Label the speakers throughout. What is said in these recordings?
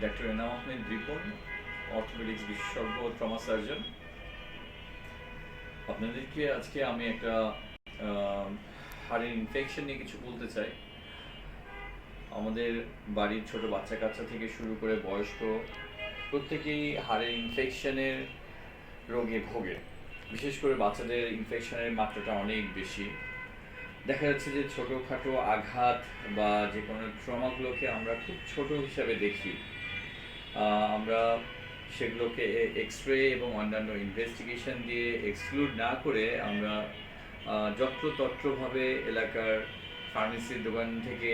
Speaker 1: Doctor Enam Ahmed Ripon, orthopaedics বিশেষজ্ঞ, trauma surgeon. আপনাদেরকে আজকে আমি একটা হাড়ের ইনফেকশন নিয়ে কিছু বলতে চাই। আমাদের বাড়ির ছোট বাচ্চা কাচ্চা থেকে শুরু করে বয়স্ক প্রত্যেকেই হাড়ের ইনফেকশনের রোগে ভোগে। বিশেষ করে বাচ্চাদের ইনফেকশনের মাত্রাটা অনেক বেশি। দেখা যাচ্ছে যে ছোটোখাটো আঘাত বা যে কোনো ট্রমাগুলোকে আমরা খুব ছোট হিসাবে দেখি। আমরা সেগুলোকে এক্স রে এবং অন্যান্য ইনভেস্টিগেশন দিয়ে এক্সক্লুড না করে আমরা যত্রতত্রভাবে এলাকার ফার্মেসির দোকান থেকে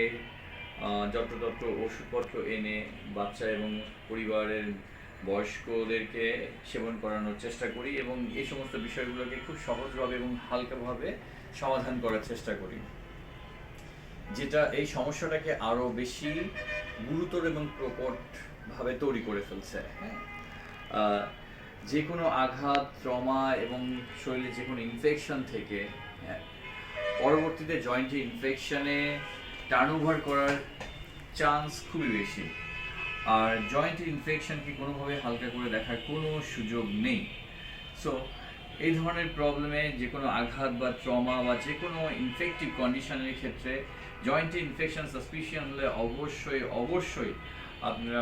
Speaker 1: যত্রতত্র ওষুধপত্র এনে বাচ্চা এবং পরিবারের বয়স্কদেরকে সেবন করানোর চেষ্টা করি এবং এই সমস্ত বিষয়গুলোকে খুব সহজভাবে এবং হালকাভাবে সমাধান করার চেষ্টা করি, যেটা এই সমস্যাটাকে আরও বেশি গুরুতর এবং প্রকটভাবে তৈরি করে ফেলছে। হ্যাঁ, যে কোনো আঘাত, ট্রমা এবং শরীরে যে কোনো ইনফেকশন থেকে পরবর্তীতে জয়েন্টে ইনফেকশনে টার্নওভার করার চান্স খুবই বেশি। আর জয়েন্ট ইনফেকশনকে কোনোভাবে হালকা করে দেখার কোনো সুযোগ নেই। সো এই ধরনের প্রবলেমে যে কোনো আঘাত বা ট্রমা বা যে কোনো ইনফেক্টিভ কন্ডিশনের ক্ষেত্রে জয়েন্টে ইনফেকশন সাসপিশন হলে অবশ্যই আপনারা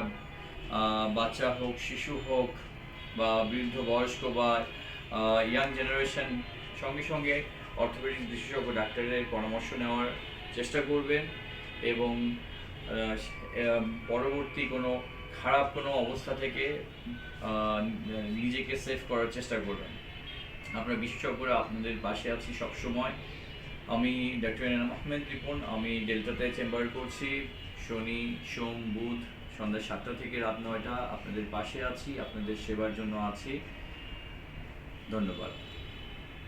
Speaker 1: বাচ্চা হোক, শিশু হোক বা বৃদ্ধ বয়স্ক বা ইয়াং জেনারেশন সঙ্গে সঙ্গে অর্থোপেডিক্স বিশেষজ্ঞ ডাক্তারের পরামর্শ নেওয়ার চেষ্টা করবেন এবং পরবর্তী কোনো খারাপ কোনো অবস্থা থেকে নিজেকে সেভ করার চেষ্টা করবেন। আমরা বিশেষজ্ঞরা আপনাদের পাশে আছি সবসময়। আমি ডাক্তার এনাম আহমেদ রিপন, আমি ডেল্টাতে চেম্বার করছি। শনি, সোম, বুধ সন্ধ্যা 7টা থেকে রাত 9টা আপনাদের পাশে আছি, আপনাদের সেবার জন্য আছি। ধন্যবাদ।